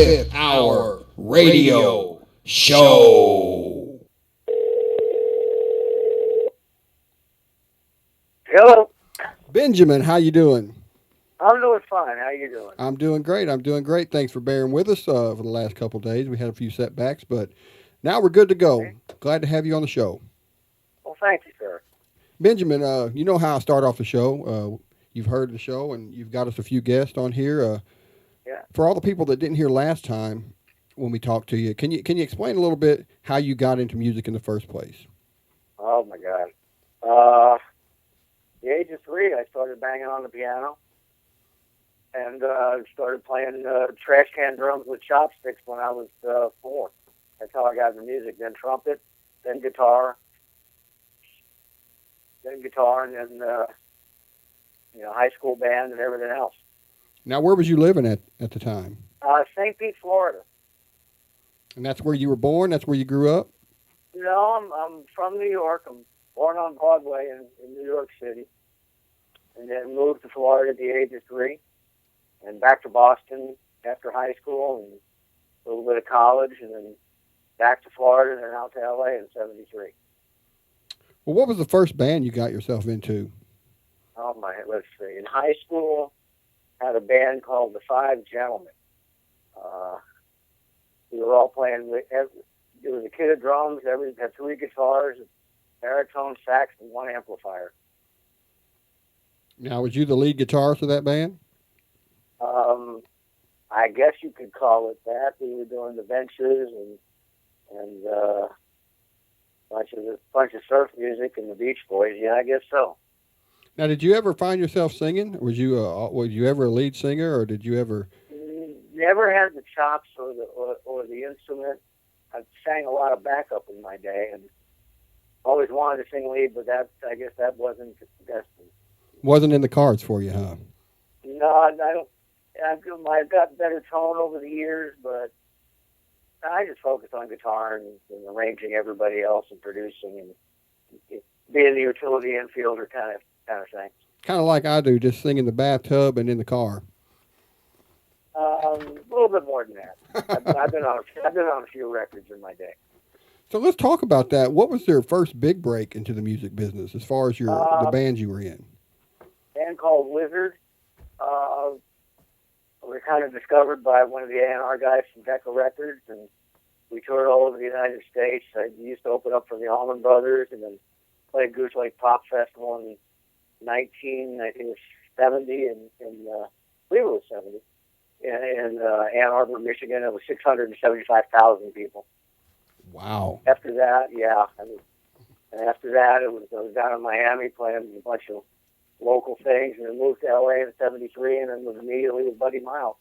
Fifth Hour Radio Show. Hello. Benjamin, how you doing? I'm doing fine. How you doing? I'm doing great. Thanks for bearing with us for the last couple of days. We had a few setbacks, but now we're good to go. Okay. Glad to have you on the show. Well, thank you, sir. Benjamin, you know how I start off the show. You've heard the show, and you've got us a few guests on here. Yeah. For all the people that didn't hear last time when we talked to you, can you explain a little bit how you got into music in the first place? Oh my God. The age of 3, I started banging on the piano, and started playing trash can drums with chopsticks when I was 4. That's how I got into music. Then trumpet, then guitar, and then high school band and everything else. Now, where was you living at the time? St. Pete, Florida. And that's where you were born? That's where you grew up? No, I'm from New York. I'm born on Broadway in New York City, and then moved to Florida at the age of 3, and back to Boston after high school and a little bit of college, and then back to Florida and then out to LA in '73. Well, what was the first band you got yourself into? Oh my! Let's see. In high school, I had a band called the Five Gentlemen. We were all playing. There was a kit of drums. Had 3 guitars, baritone, sax, and 1 amplifier. Now, was you the lead guitarist of that band? I guess you could call it that. We were doing the Ventures and bunch of surf music and the Beach Boys. Yeah, I guess so. Now, did you ever find yourself singing? Was you ever a lead singer, or did you ever? Never had the chops or the instrument. I sang a lot of backup in my day, and always wanted to sing lead, but I guess that wasn't destined. Wasn't in the cards for you, huh? No, I don't. I've got better tone over the years, but I just focused on guitar and arranging everybody else and producing and being the utility infielder kind of thing. Kind of like I do, just sing in the bathtub and in the car. A little bit more than that. I've been on a few records in my day. So let's talk about that. What was your first big break into the music business, as far as the bands you were in? A band called Wizard. We were kind of discovered by one of the A&R guys from Decca Records, and we toured all over the United States. I used to open up for the Allman Brothers, and then played Goose Lake Pop Festival in 1970, and I believe it was 70, in Ann Arbor, Michigan. It was 675,000 people. Wow. After that, yeah. And after that, I was down in Miami playing a bunch of local things, and then moved to LA in '73, and then was immediately with Buddy Miles.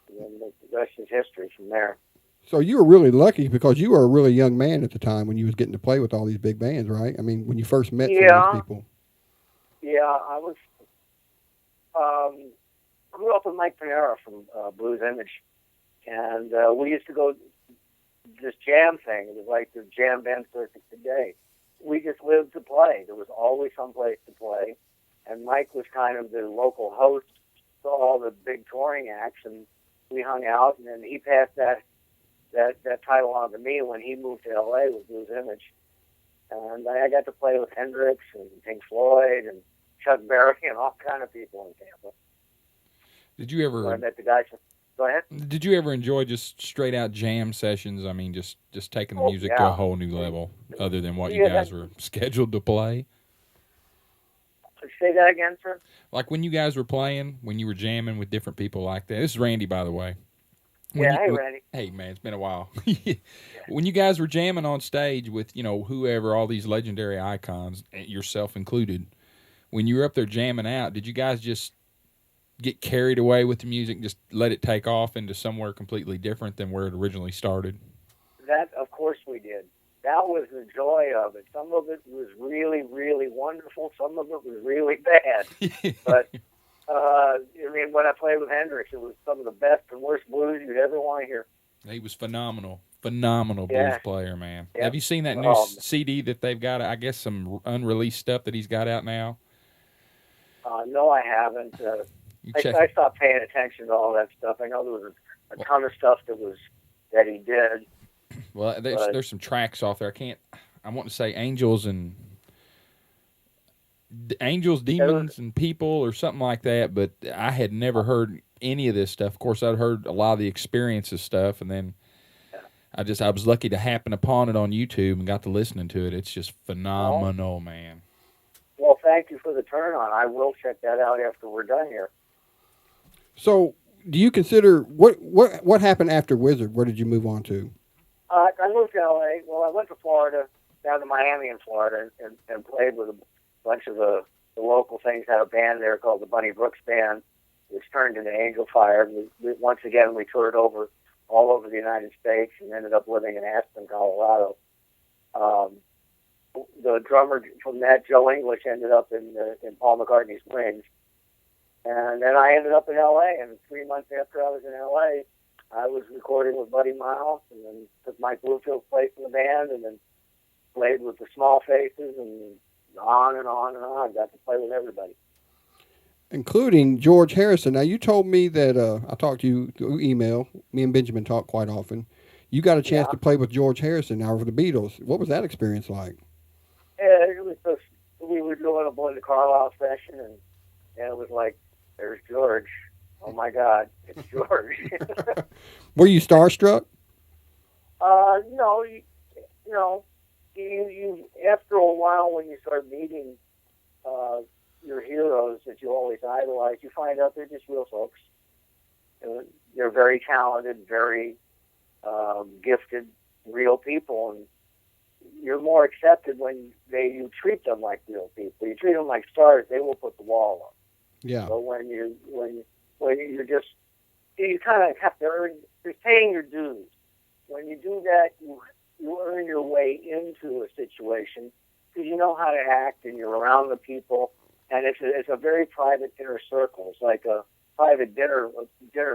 And then the rest is history from there. So you were really lucky, because you were a really young man at the time when you was getting to play with all these big bands, right? I mean, when you first met some of these people. Yeah, I was. Grew up with Mike Panera from Blues Image, and we used to go this jam thing. It was like the jam band circuit today. We just lived to play. There was always someplace to play, and Mike was kind of the local host to all the big touring acts, and we hung out. And then he passed that title on to me when he moved to LA with Blues Image, and I got to play with Hendrix and Pink Floyd and Chuck Berry and all kind of people in Tampa. Did you ever? I met the guys. Go ahead. Did you ever enjoy just straight out jam sessions? I mean, just taking the music to a whole new level, other than what you guys were scheduled to play. Say that again, sir. Like when you guys were playing, when you were jamming with different people like that. This is Randy, by the way. Hey, Randy. Hey, man, it's been a while. When you guys were jamming on stage with, whoever, all these legendary icons, yourself included, when you were up there jamming out, did you guys just get carried away with the music and just let it take off into somewhere completely different than where it originally started? That, of course we did. That was the joy of it. Some of it was really, really wonderful. Some of it was really bad. But, when I played with Hendrix, it was some of the best and worst blues you'd ever want to hear. He was phenomenal. Phenomenal blues player, man. Yep. Have you seen that new CD that they've got? I guess some unreleased stuff that he's got out now? No, I haven't. I stopped paying attention to all that stuff. I know there was a ton of stuff that he did. Well, there's some tracks off there. I want to say Angels, Demons, and People or something like that, but I had never heard any of this stuff. Of course, I'd heard a lot of the Experiences stuff, and then I was lucky to happen upon it on YouTube and got to listening to it. It's just phenomenal, man. Well, thank you for the turn on. I will check that out after we're done here. So, do you consider what happened after Wizard? Where did you move on to? I moved to L.A. Well, I went to Florida, down to Miami in Florida, and played with a bunch of the local things. Had a band there called the Bunny Brooks Band, which turned into Angel Fire. Once again, we toured all over the United States and ended up living in Aspen, Colorado. The drummer from that, Joe English, ended up in Paul McCartney's Wings. And then I ended up in L.A., and 3 months after I was in L.A., I was recording with Buddy Miles, and then took Mike Bluefield's place in the band, and then played with the Small Faces, and on and on and on. Got to play with everybody. Including George Harrison. Now, you told me that I talked to you through email. Me and Benjamin talk quite often. You got a chance to play with George Harrison now for the Beatles. What was that experience like? It was just, we were doing a Boy the Carlisle session, and it was like, there's George. Oh my God, it's George. Were you starstruck? No, you after a while when you start meeting your heroes that you always idolize, you find out they're just real folks. They're very talented, very gifted, real people, and you're more accepted when you treat them like real people. You treat them like stars, they will put the wall up. Yeah. So when you're just, you kind of have to you're paying your dues. When you do that, you earn your way into a situation because you know how to act and you're around the people, and it's a very private inner circle. It's like a private dinner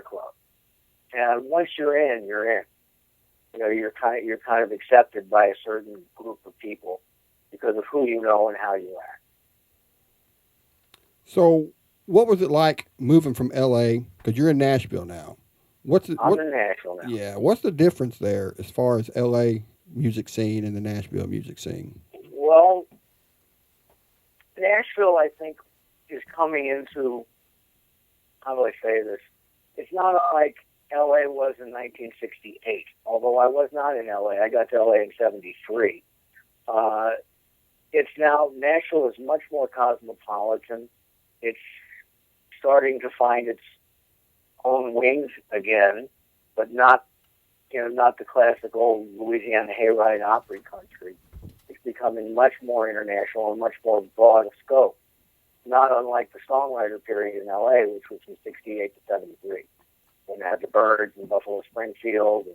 club, and once you're in, you're in. You're kind of accepted by a certain group of people because of who you know and how you act. So, what was it like moving from L.A. because you're in Nashville now? I'm in Nashville now. Yeah, what's the difference there as far as L.A. music scene and the Nashville music scene? Well, Nashville, I think, is coming into, how do I say this? It's not like L.A. was in 1968, although I was not in L.A. I got to L.A. in 73. It's now, Nashville is much more cosmopolitan. It's starting to find its own wings again, but not the classic old Louisiana hayride Opry country. It's becoming much more international and much more broad of scope, not unlike the songwriter period in L.A., which was from 68 to 73. When they had the Byrds and Buffalo Springfield,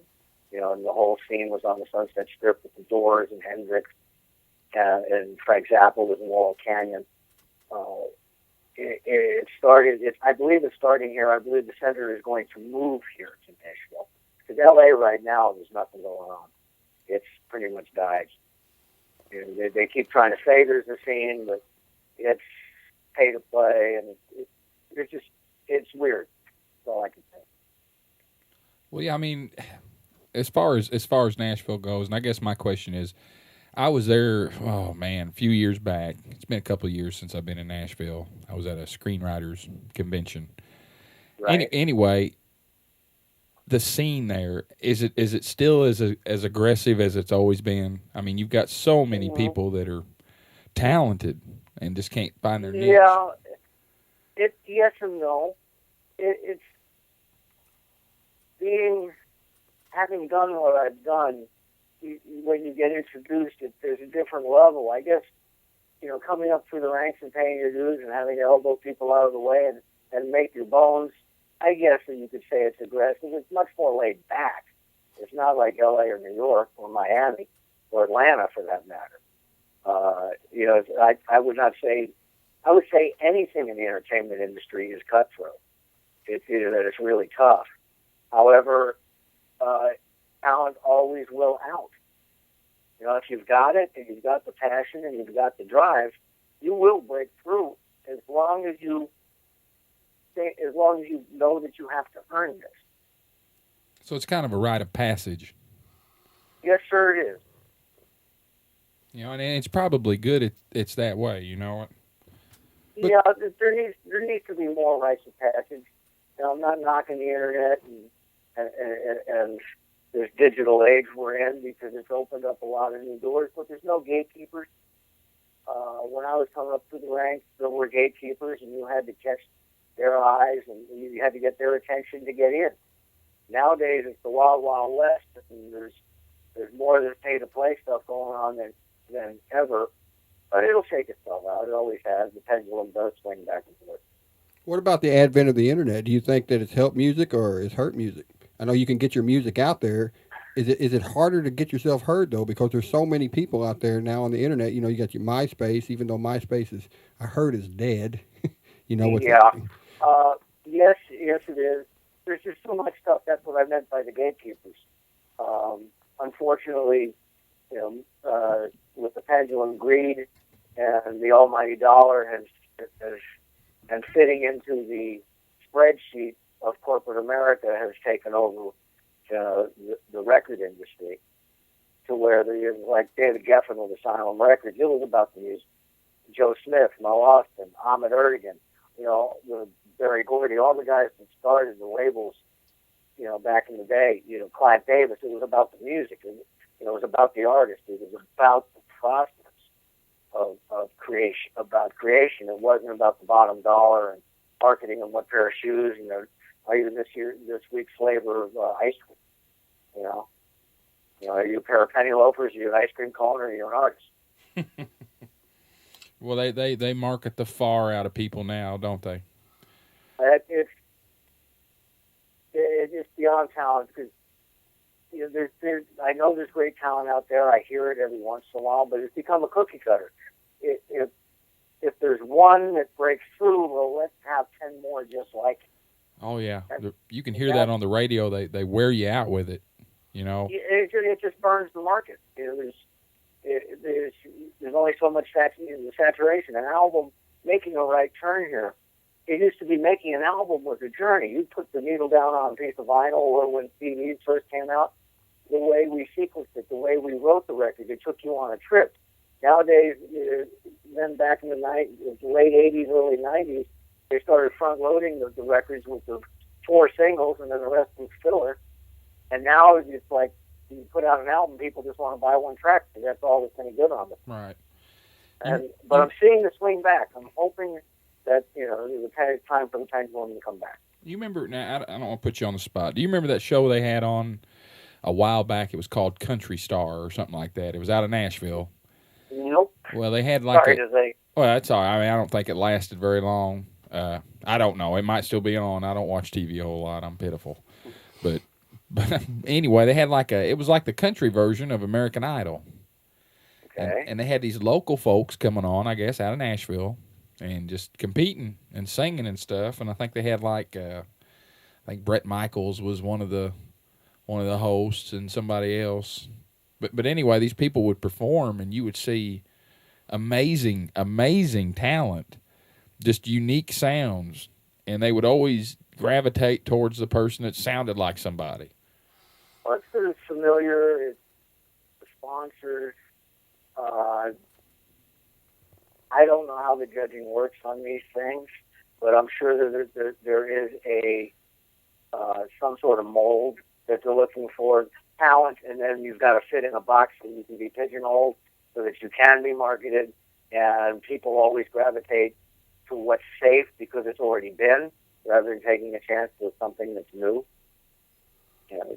and the whole scene was on the Sunset Strip with the Doors and Hendrix, and Frank Zappa was in Laurel Canyon. It started. I believe it's starting here. I believe the center is going to move here to Nashville because L.A. right now there's nothing going on. It's pretty much died. They keep trying to say there's a scene, but it's pay to play, and it's weird. That's all I can say. Well, yeah, I mean, as far as Nashville goes, and I guess my question is, I was there, oh man, a few years back. It's been a couple of years since I've been in Nashville. I was at a screenwriters convention. Right. Anyway, the scene there, is it still as aggressive as it's always been? I mean, you've got so many people that are talented and just can't find their niche. Yeah, yes and no. It's having done what I've done. When you get introduced, there's a different level. I guess, coming up through the ranks and paying your dues and having to elbow people out of the way and make your bones, I guess that you could say it's aggressive. It's much more laid back. It's not like L.A. or New York or Miami or Atlanta for that matter. I would not say, I would say anything in the entertainment industry is cutthroat. It's either that it's really tough. However, talent always will out. If you've got it and you've got the passion and you've got the drive, you will break through as long as you know that you have to earn this. So it's kind of a rite of passage. Yes, sir, it is. You know, and it's probably good it's that way, you know. But, yeah, there needs to be more rites of passage. You know, I'm not knocking the internet and this digital age we're in because it's opened up a lot of new doors, but there's no gatekeepers. When I was coming up through the ranks, there were gatekeepers, and you had to catch their eyes, and you had to get their attention to get in. Nowadays, it's the wild, wild west, and there's more of this pay-to-play stuff going on than ever. But it'll shake itself out. It always has. The pendulum does swing back and forth. What about the advent of the internet? Do you think that it's helped music or it's hurt music? I know you can get your music out there. Is it harder to get yourself heard though, because there's so many people out there now on the internet? You know, you got your MySpace, even though MySpace is, I heard, is dead. you know what? Yeah. Yes, it is. There's just so much stuff. That's what I meant by the gatekeepers. Unfortunately, you know, with the pendulum greed and the almighty dollar and fitting into the spreadsheet of corporate America has taken over the record industry, to where there's like David Geffen with Asylum Records. It was about the music. Joe Smith, Mo Austin, Ahmet Ertegun, you know, Barry Gordy, all the guys that started the labels, you know, back in the day. You know, Clive Davis. It was about the music. It was about the artist. It was about the process of creation. About creation. It wasn't about the bottom dollar and marketing and what pair of shoes. You know, or even this week's flavor of ice cream. You know, are you a pair of penny loafers? Are you an ice cream cone, or are you an artist? Well, they market the far out of people now, don't they? It's just beyond talent, because you know, I know there's great talent out there. I hear it every once in a while, but it's become a cookie cutter. If there's one that breaks through, well, let's have 10 more just like it. Oh yeah, you can hear that on the radio. They wear you out with it. You know, it just burns the market. You know, there's only so much saturation. An album, making a right turn here. It used to be making an album was a journey. You put the needle down on a piece of vinyl, or when CDs first came out, the way we sequenced it, the way we wrote the record, it took you on a trip. Nowadays, then back in the late 80s, early 90s, they started front-loading the records with the 4 singles, and then the rest was filler. And now it's like you put out an album, people just want to buy one track because that's all that's any good on it. Right. But I'm seeing the swing back. I'm hoping that, you know, there's time for the pendulum to come back. You remember, now, I don't want to put you on the spot. Do you remember that show they had on a while back? It was called Country Star or something like that. It was out of Nashville. Nope. Well, they had like Sorry to say. Well, that's all right. I mean, I don't think it lasted very long. I don't know. It might still be on. I don't watch TV a whole lot. I'm pitiful. But anyway, they had it was like the country version of American Idol. Okay. And they had these local folks coming on, I guess, out of Nashville, and just competing and singing and stuff. And I think they had I think Bret Michaels was one of the hosts, and somebody else. But anyway, these people would perform, and you would see amazing talent, just unique sounds, and they would always gravitate towards the person that sounded like somebody. Well, it's sort of familiar. It's the sponsors. I don't know how the judging works on these things, but I'm sure that there is some sort of mold that they're looking for, talent, and then you've got to fit in a box so you can be pigeonholed, so that you can be marketed, and people always gravitate to what's safe because it's already been, rather than taking a chance with something that's new. You know,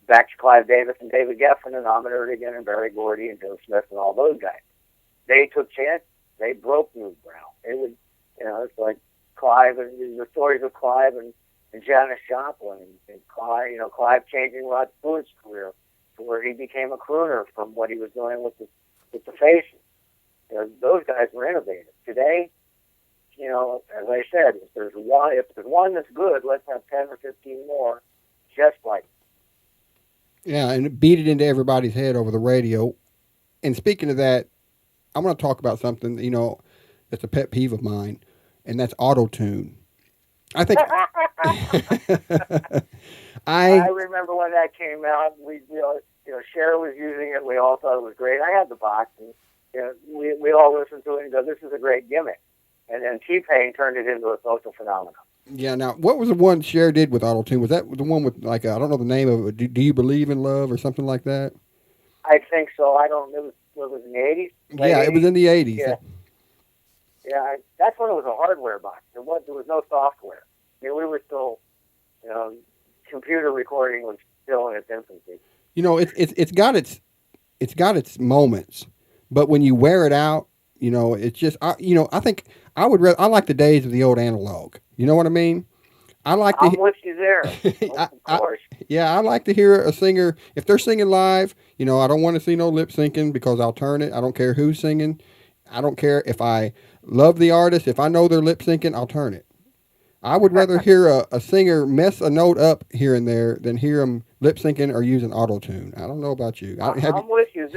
back to Clive Davis and David Geffen and Ahmet Ertegun and Barry Gordy and Joe Smith and all those guys. They took chances. They broke new ground. It was, you know, it's like Clive and the stories of Clive and Janis Joplin and Clive, you know, Clive changing Rod Stewart's career to where he became a crooner from what he was doing with the Faces. You know, those guys were innovative. Today, you know, as I said, if there's one that's good, let's have 10 or 15 more just like it. Yeah, and beat it into everybody's head over the radio. And speaking of that, I'm going to talk about something, you know, that's a pet peeve of mine, and that's auto-tune. I think I remember when that came out. Cher was using it. We all thought it was great. I had the box, and we all listened to it and go, "This is a great gimmick." And then T-Pain turned it into a social phenomenon. Yeah. Now, what was the one Cher did with auto tune? Was that the one with like I don't know the name of it? Do you believe in love or something like that? I think so. I don't. It was in the 80s. Yeah, it was in the 80s. Yeah. Yeah, that's when it was a hardware box. There was no software. I mean, we were still, computer recording was still in its infancy. It's got its moments, but when you wear it out, it's just I think I like the days of the old analog. You know what I mean? I'm with you there. Of course. I like to hear a singer if they're singing live. I don't want to see no lip syncing because I'll turn it. I don't care who's singing. I don't care if I love the artist. If I know they're lip syncing, I'll turn it. I would rather hear a singer mess a note up here and there than hear them lip syncing or using auto tune. I don't know about you. I'm with you.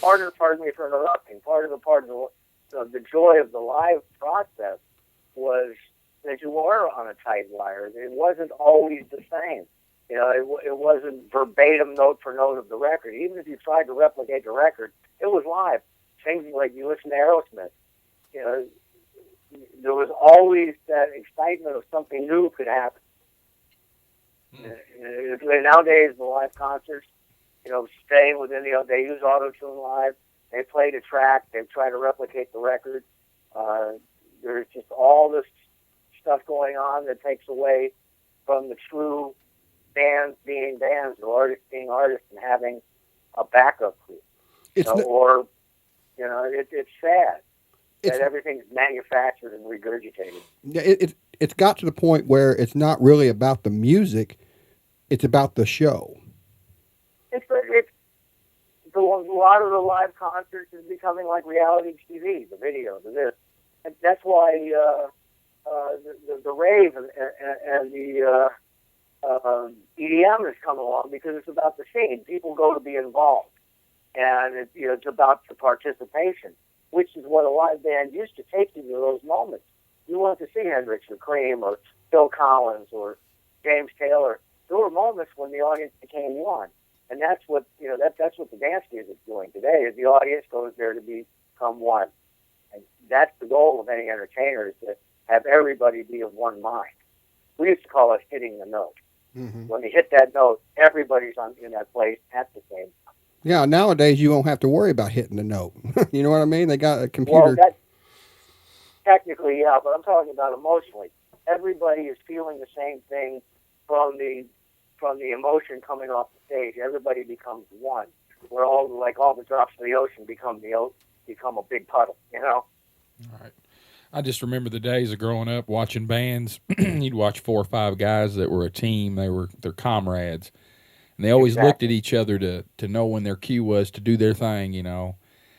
Pardon me for interrupting. Part of the joy of the live process was that you were on a tight wire. It wasn't always the same. It wasn't verbatim note for note of the record. Even if you tried to replicate the record, it was live. Things like you listen to Aerosmith. There was always that excitement of something new could happen. Nowadays, the live concerts, staying within they use auto-tune live. They play the track. They try to replicate the record. There's just all this stuff going on that takes away from the true bands being bands or artists being artists and having a backup group. It's sad that everything's manufactured and regurgitated. Yeah, it's got to the point where it's not really about the music; it's about the show. A lot of the live concerts is becoming like reality TV, the video, this, and that's why the rave and the EDM has come along because it's about the scene. People go to be involved, and it's about the participation, which is what a live band used to take you to those moments. You wanted to see Hendrix or Cream or Phil Collins or James Taylor. There were moments when the audience became one, and that's what that's what the dance music's doing today. Is the audience goes there to become one, and that's the goal of any entertainer is to have everybody be of one mind. We used to call it hitting the note. Mm-hmm. When you hit that note, everybody's in that place at the same time. Yeah, nowadays you won't have to worry about hitting the note. You know what I mean? They got a computer. Well, technically, yeah, but I'm talking about emotionally. Everybody is feeling the same thing from the emotion coming off the stage. Everybody becomes one. We're all all the drops of the ocean become a big puddle. All right. I just remember the days of growing up watching bands. You'd watch 4 or 5 guys that were a team. They're comrades, and they always looked at each other to know when their cue was to do their thing.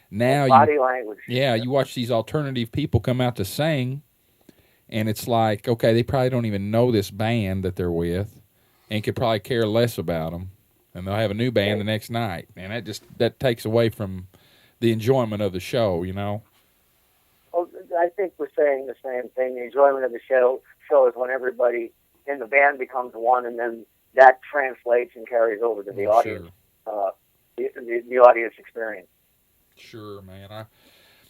Now body language. Yeah, you watch these alternative people come out to sing, and it's like, okay, they probably don't even know this band that they're with, and could probably care less about them, and they'll have a new band the next night, and that takes away from the enjoyment of the show. Well, I think we're saying the same thing. The enjoyment of the show is when everybody in the band becomes one, and then that translates and carries over to the audience, the audience experience. Sure, man.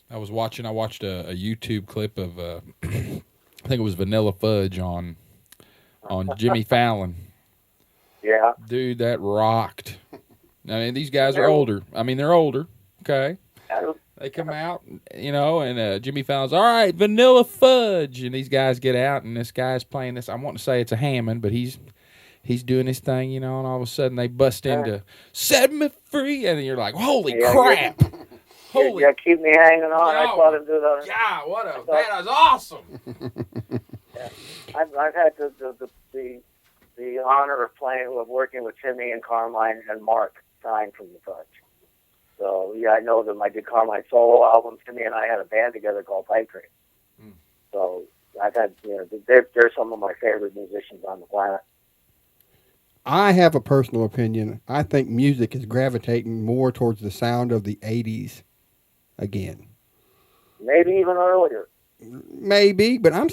I watched a YouTube clip of I think it was Vanilla Fudge on Jimmy Fallon. Yeah, dude, that rocked. I mean, these guys are older. I mean, they're older. Okay. They come out, and Jimmy Fallon's, all right, Vanilla Fudge. And these guys get out, and this guy's playing this. I want to say it's a Hammond, but he's doing his thing, and all of a sudden they bust into Set Me Free. And you're like, holy crap. Yeah, keep me hanging on. I saw them do that. Yeah, that was awesome. Yeah. I've had the honor of working with Timmy and Carmine and Mark Stein from the Fudge. So, yeah, I know them. I did Carmine solo albums. Timmy and I had a band together called Pipe Dream. Mm. So I've had, they're some of my favorite musicians on the planet. I have a personal opinion. I think music is gravitating more towards the sound of the 80s again. Maybe even earlier. maybe, but I'm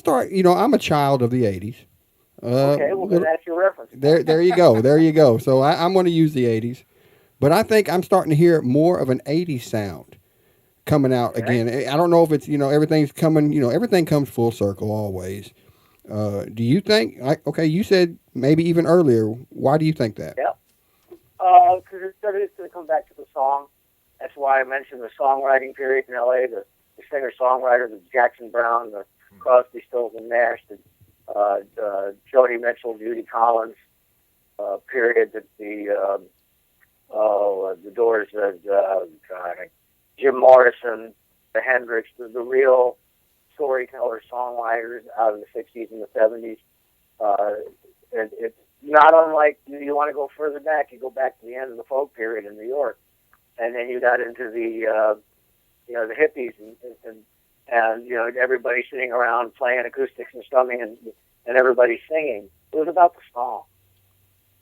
a child of the '80s. Okay, well, then that's your reference. There you go. There you go. So I'm going to use the '80s, but I think I'm starting to hear more of an '80s sound coming out again. I don't know if it's everything's coming. Everything comes full circle always. Do you think? Okay, you said maybe even earlier. Why do you think that? Yeah. Because it's going to come back to the song. That's why I mentioned the songwriting period in L.A., the singer-songwriter, the Jackson Brown, the Crosby, Stills, and Nash, the Joni Mitchell, Judy Collins period, that the Doors, Jim Morrison, the Hendrix, the real storyteller songwriters out of the 60s and the 70s. And it's not unlike, you want to go further back, you go back to the end of the folk period in New York, and then you got into the the hippies and everybody sitting around playing acoustics and strumming and everybody singing. It was about the song,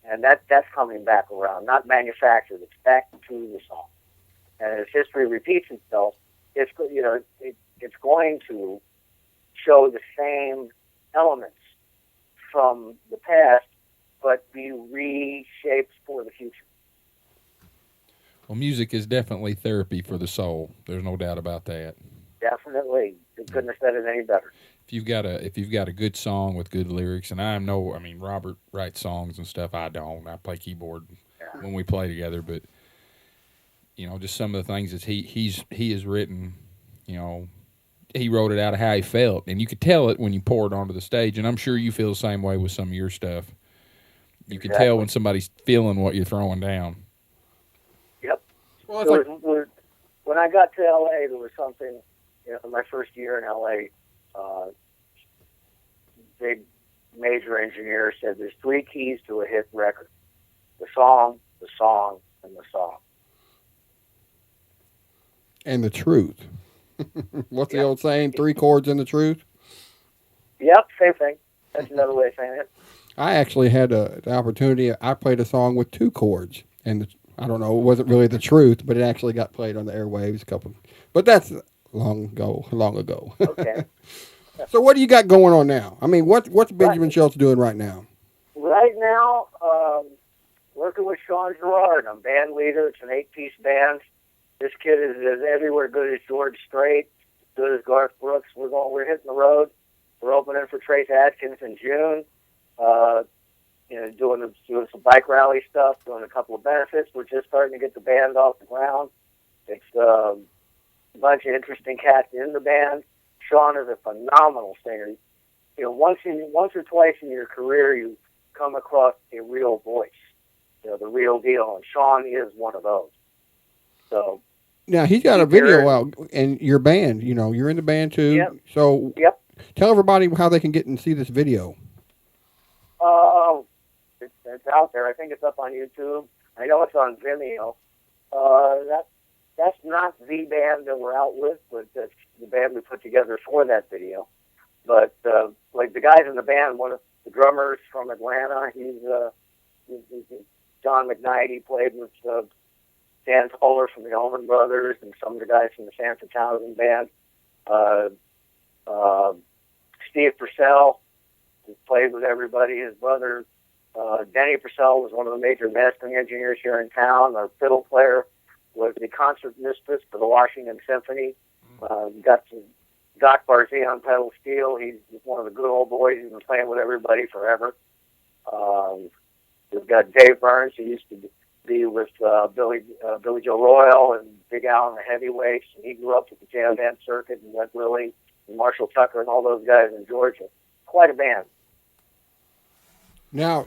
and that's coming back around, not manufactured. It's back to the song, and as history repeats itself, it's going to show the same elements from the past, but be reshaped for the future. Well, music is definitely therapy for the soul. There's no doubt about that. Definitely. You couldn't have said it any better. If you've got a good song with good lyrics, and Robert writes songs and stuff. I don't. I play keyboard when we play together, but just some of the things that he has written, he wrote it out of how he felt, and you could tell it when you pour it onto the stage. And I'm sure you feel the same way with some of your stuff. You can tell when somebody's feeling what you're throwing down. Yep. Well, when I got to L.A., there was something. My first year in L.A., big major engineer said there's 3 keys to a hit record: the song, the song, and the song. And the truth. What's the old saying? 3 chords and the truth? Yep, same thing. That's another way of saying it. I actually had the opportunity. I played a song with 2 chords, and I don't know, it wasn't really the truth, but it actually got played on the airwaves but that's long ago. Okay. So what do you got going on now? I mean, what's Benjamin Schultz doing right now? Right now, working with Sean Gerard. I'm band leader. It's an 8-piece band. This kid is as everywhere good as George Strait, good as Garth Brooks. We're hitting the road. We're opening for Trace Adkins in June. Doing some bike rally stuff, doing a couple of benefits. We're just starting to get the band off the ground. It's a bunch of interesting cats in the band. Sean is a phenomenal singer. Once or twice in your career, you come across a real voice, the real deal, and Sean is one of those. So now he's got a video out, and your band, you're in the band too. Yep. So tell everybody how they can get and see this video. It's out there. I think it's up on YouTube. I know it's on Vimeo. That's not the band that we're out with, but that's the band we put together for that video. But like the guys in the band, one of the drummers from Atlanta, he's John McKnight. He played with Dan Toller from the Allman Brothers and some of the guys from the Sanford Townsend band. Steve Purcell, who played with everybody. His brother, Denny Purcell, was one of the major mastering engineers here in town. Our fiddle player was the concert mistress for the Washington Symphony. Got some Doc Barzee on pedal steel. He's one of the good old boys. He's been playing with everybody forever. We've got Dave Burns, who used to be with Billy Joe Royal and Big Al and the Heavyweights. And he grew up with the jam band circuit and Wet Willie and Marshall Tucker and all those guys in Georgia. Quite a band. Now,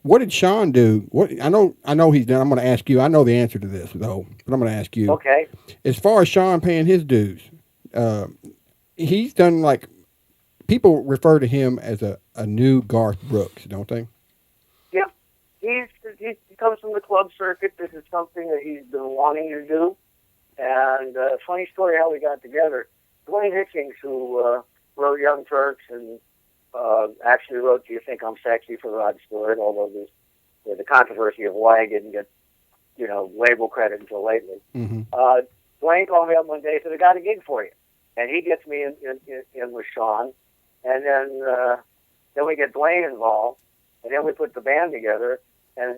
what did Sean do? I know he's done. I'm going to ask you. I know the answer to this though, but I'm going to ask you. Okay. As far as Sean paying his dues, he's done like people refer to him as a new Garth Brooks, don't they? Yeah, he comes from the club circuit. This is something that he's been wanting to do. And funny story how we got together. Dwayne Hitchings, who wrote Young Turks and actually wrote Do You Think I'm Sexy for Rod Stewart, although there's the controversy of why I didn't get, label credit until lately. Mm-hmm. Dwayne called me up one day and said, I got a gig for you. and he gets me in with Sean, and then we get Dwayne involved, and then we put the band together. And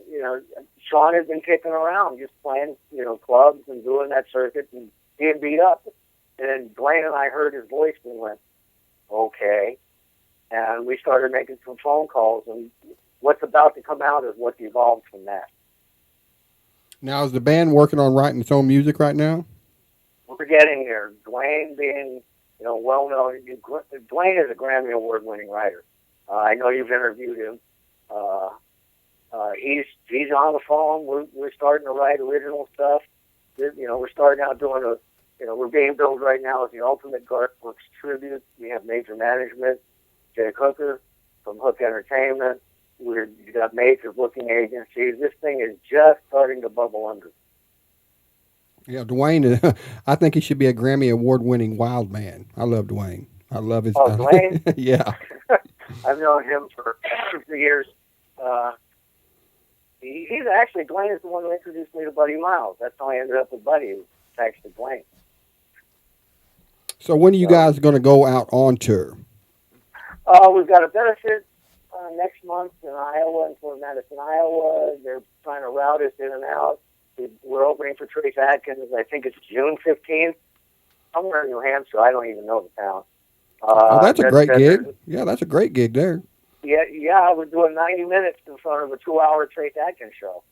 Sean had been kicking around, just playing clubs and doing that circuit and being beat up. And then Dwayne and I heard his voice and went, okay. And we started making some phone calls, and what's about to come out is what evolved from that. Now, is the band working on writing its own music right now? We're getting there. Dwayne being, well-known. Dwayne is a Grammy Award-winning writer. I know you've interviewed him. He's on the phone. We're starting to write original stuff. We're starting out doing we're being billed right now as the ultimate Garth Brooks tribute. We have major management, Jay Hooker from Hook Entertainment. We've got major booking agencies. This thing is just starting to bubble under. Yeah, Dwayne, I think he should be a Grammy Award-winning wild man. I love Dwayne. I love his stuff. Dwayne? Yeah. I've known him for years. He's actually, Dwayne is the one who introduced me to Buddy Miles. That's how I ended up with Buddy, thanks to Dwayne. So when are you guys going to go out on tour? We've got a benefit next month in Iowa, in Fort Madison, Iowa. They're trying to route us in and out. We're opening for Trace Adkins. I think it's June 15th. Somewhere in New Hampshire. I don't even know the town. That's a great gig. Yeah, that's a great gig there. Yeah, I was doing 90 minutes in front of a 2-hour Trace Adkins show.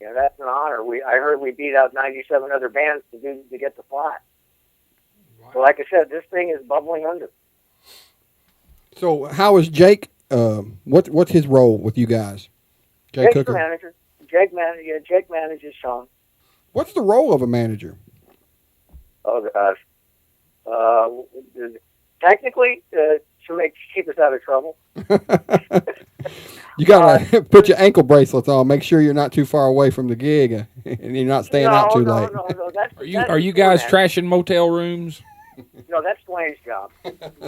That's an honor. I heard we beat out 97 other bands to get the slot. Wow. So like I said, this thing is bubbling under. So how is Jake? What's his role with you guys? Jake's the manager. Jake manages Sean. What's the role of a manager? Oh gosh. Technically, to keep us out of trouble. You gotta put your ankle bracelets on. Make sure you're not too far away from the gig, and you're not staying out too late. No. Are you guys trashing motel rooms? No, that's Dwayne's job.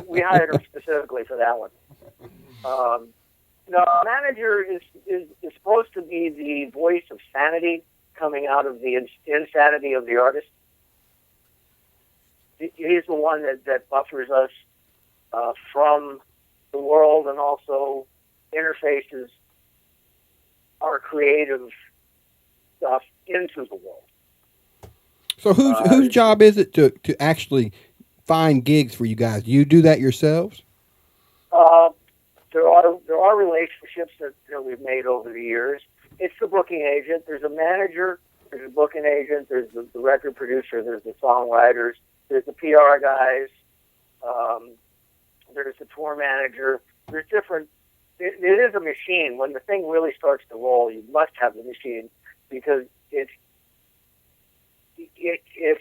We hired him specifically for that one. No, a manager is supposed to be the voice of sanity coming out of the insanity of the artist. He's the one that buffers us from the world and also interfaces our creative stuff into the world. So whose job is it to actually find gigs for you guys? Do you do that yourselves? There are relationships that we've made over the years. It's the booking agent. There's a manager. There's a booking agent. There's the record producer. There's the songwriters. There's the PR guys. There's the tour manager. There's different. It is a machine. When the thing really starts to roll, you must have the machine because if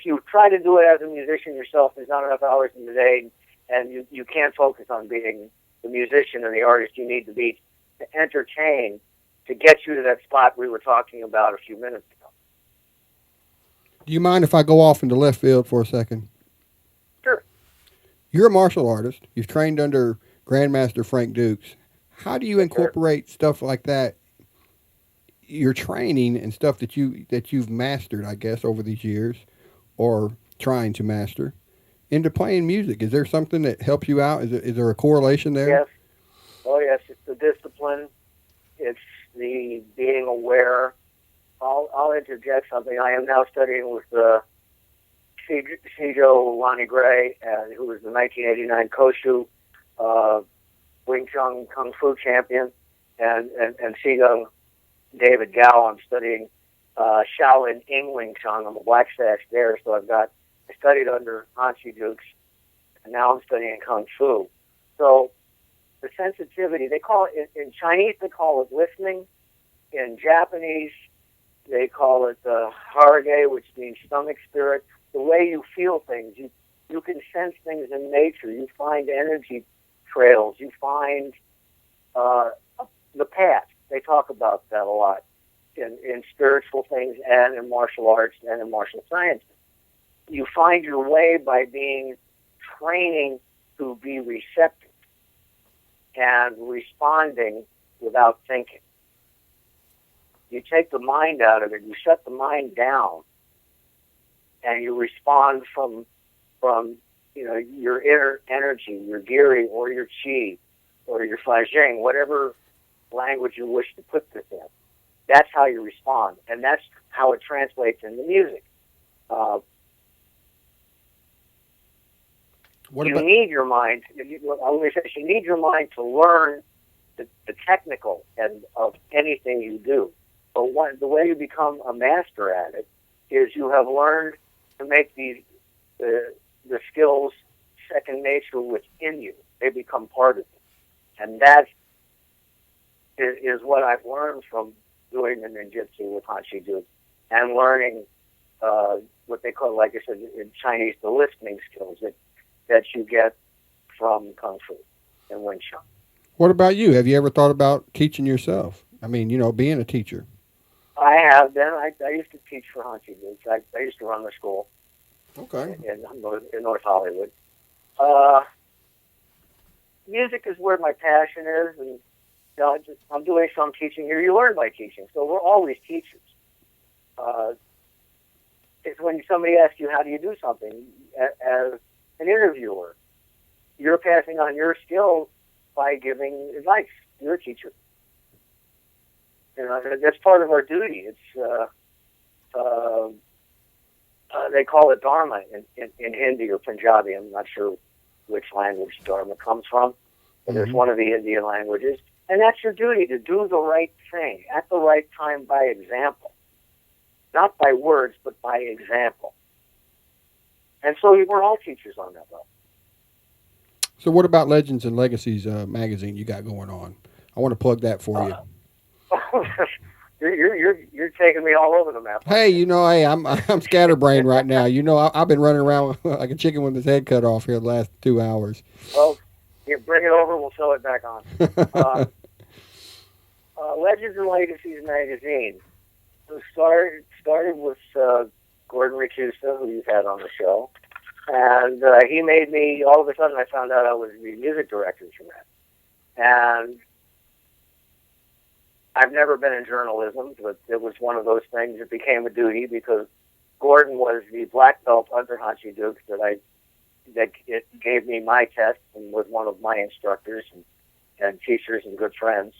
you try to do it as a musician yourself, there's not enough hours in the day, and you can't focus on being the musician and the artist you need to be to entertain, to get you to that spot we were talking about a few minutes ago. Do you mind if I go off into left field for a second? Sure. You're a martial artist. You've trained under Grandmaster Frank Dukes. How do you incorporate stuff like that, your training and stuff that you've mastered, I guess, over these years, or trying to master, into playing music? Is there something that helps you out? Is there a correlation there? Yes. Oh, yes. It's the discipline. It's the being aware. I'll interject something. I am now studying with Shijo Lonnie Gray, who was the 1989 Koshu Wing Chun Kung Fu champion, and Shijo David Gao. I'm studying Shaolin Ing Wing Chun. I'm a black sash there, so I studied under Hanshi Dukes, and now I'm studying Kung Fu. So the sensitivity, they call it, in Chinese they call it listening. In Japanese, they call it harage, which means stomach spirit. The way you feel things, you can sense things in nature. You find energy trails. You find the path. They talk about that a lot in spiritual things and in martial arts and in martial sciences. You find your way by training to be receptive and responding without thinking. You take the mind out of it, you shut the mind down, and you respond from your inner energy, your giri or your chi or your fajing, whatever language you wish to put this in. That's how you respond, and that's how it translates into music. You need your mind. You need your mind to learn the technical end of anything you do. But the way you become a master at it is you have learned to make the skills second nature within you. They become part of you, and that is what I've learned from doing the ninjutsu with Hanshi Duke and learning what they call, like I said in Chinese, the listening skills that you get from Kung Fu and Wing Chun. What about you? Have you ever thought about teaching yourself? I mean, being a teacher. I have been. I used to teach for Hanshi Duke. I used to run the school. Okay. In North Hollywood. Music is where my passion is, and I'm doing some teaching here. You learn by teaching, so we're always teachers. It's when somebody asks you, how do you do something? As an interviewer, you're passing on your skills by giving advice. You're a teacher. That's part of our duty. It's they call it Dharma in Hindi or Punjabi. I'm not sure which language Dharma comes from, but there's one of the Indian languages. And that's your duty, to do the right thing at the right time by example. Not by words, but by example. And so we're all teachers on that level. So what about Legends and Legacies magazine you got going on? I want to plug that for you. You're taking me all over the map. Hey, I'm scatterbrained right now. I've been running around like a chicken with his head cut off here the last 2 hours. Well, bring it over. We'll sew it back on. Legends and Legacies magazine started with Gordon Ricusa, who you've had on the show, and he made me. All of a sudden, I found out I was the music director for that, and I've never been in journalism, but it was one of those things that became a duty because Gordon was the black belt under Hanshi Duke that it gave me my test and was one of my instructors and teachers and good friends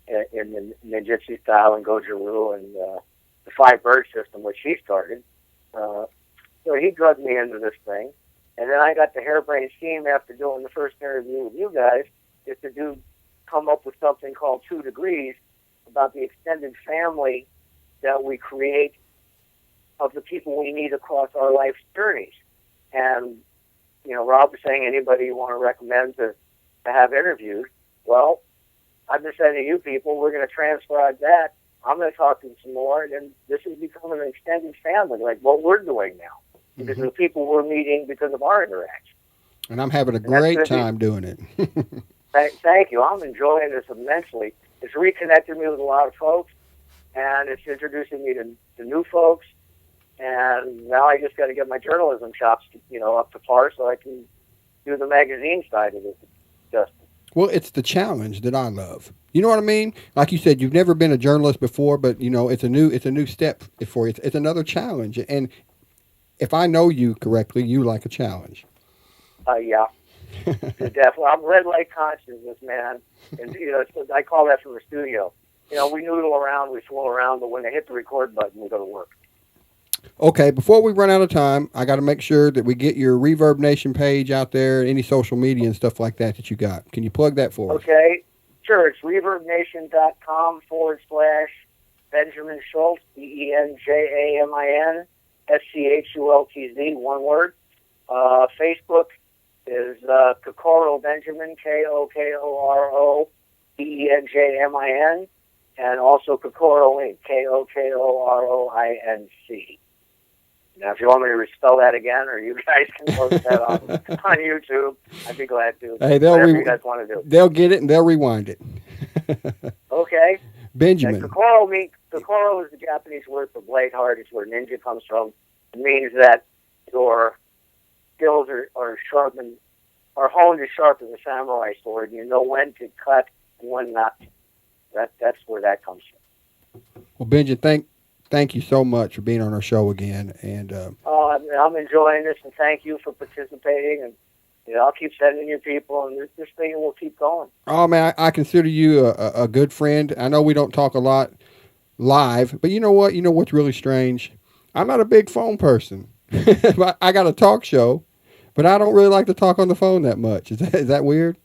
in the ninjutsu style and goju-ryu and the five bird system, which he started. So he drugged me into this thing. And then I got the harebrained scheme after doing the first interview with you guys is to come up with something called 2 Degrees about the extended family that we create of the people we meet across our life's journeys. And, Rob was saying anybody you want to recommend to have interviews. Well, I've been saying to you people, we're going to transcribe that. I'm going to talk to them some more, and then this is becoming an extended family, like what we're doing now, because of the people we're meeting because of our interaction. And I'm having a great time doing it. Thank you. I'm enjoying this immensely. It's reconnected me with a lot of folks, and it's introducing me to new folks. And now I just got to get my journalism chops, up to par so I can do the magazine side of it. Well, it's the challenge that I love. You know what I mean? Like you said, you've never been a journalist before, but it's a new step for you. It's another challenge. And if I know you correctly, you like a challenge. Yeah. Definitely. I'm red light consciousness, man. And I call that from the studio. We noodle around, we fool around, but when they hit the record button, we go to work. Okay, before we run out of time, I got to make sure that we get your Reverb Nation page out there, any social media and stuff like that you got. Can you plug that for us? Okay, sure. It's reverbnation.com/Benjamin Schultz, BenjaminSchultz, one word. Facebook is Kokoro Benjamin, Kokoro Benjamin, and also Kokoro Inc., Kokoroinc. Now, if you want me to spell that again, or you guys can post that on YouTube, I'd be glad to. Hey, whatever you guys want to do. They'll get it and they'll rewind it. Okay. Benjamin. Kokoro is the Japanese word for blade hard. It's where ninja comes from. It means that your skills are sharpened, are honed as sharp as a samurai sword. You know when to cut and when not. That's where that comes from. Well, Benjamin, thank you so much for being on our show again. And I'm enjoying this, and thank you for participating. And I'll keep sending you people, and this thing will keep going. Oh man, I consider you a good friend. I know we don't talk a lot live, but you know what? You know what's really strange? I'm not a big phone person. I got a talk show, but I don't really like to talk on the phone that much. Is that weird?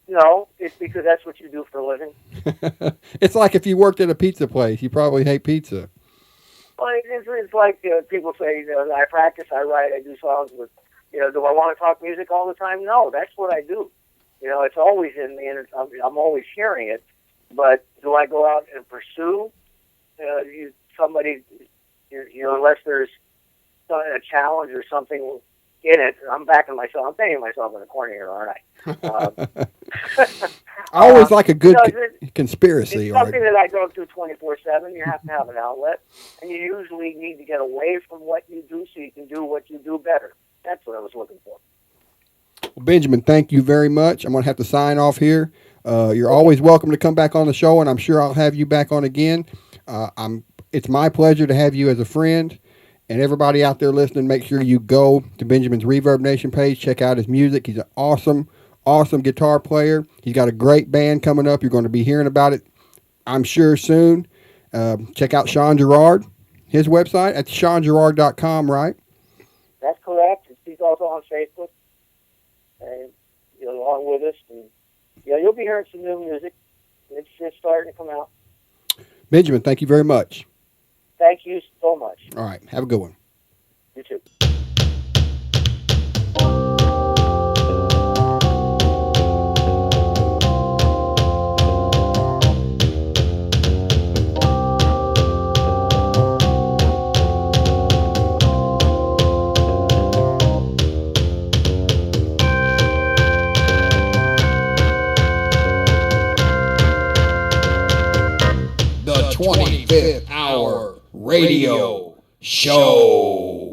No, it's because that's what you do for a living. It's like if you worked at a pizza place, you probably hate pizza. Well, it's like people say, I practice, I write, I do songs with, do I want to talk music all the time? No, that's what I do. It's always in me, and I'm always hearing it. But do I go out and pursue somebody, unless there's a challenge or something in it? I'm backing myself. I'm painting myself in a corner here, aren't I? I always like a good conspiracy. It's something that I don't do 24/7. You have to have an outlet, and you usually need to get away from what you do so you can do what you do better. That's what I was looking for. Well, Benjamin, thank you very much. I'm going to have to sign off here. You're always welcome to come back on the show, and I'm sure I'll have you back on again. It's my pleasure to have you as a friend. And everybody out there listening, make sure you go to Benjamin's Reverb Nation page. Check out his music. He's an awesome guitar player. He's got a great band coming up. You're going to be hearing about it, I'm sure, soon. Check out Sean Gerard, his website at SeanGerard.com, right? That's correct. He's also on Facebook, and along with us. And you'll be hearing some new music. It's just starting to come out. Benjamin, thank you very much. Thank you so much. All right. Have a good one. You too. The 25th Hour Radio Show.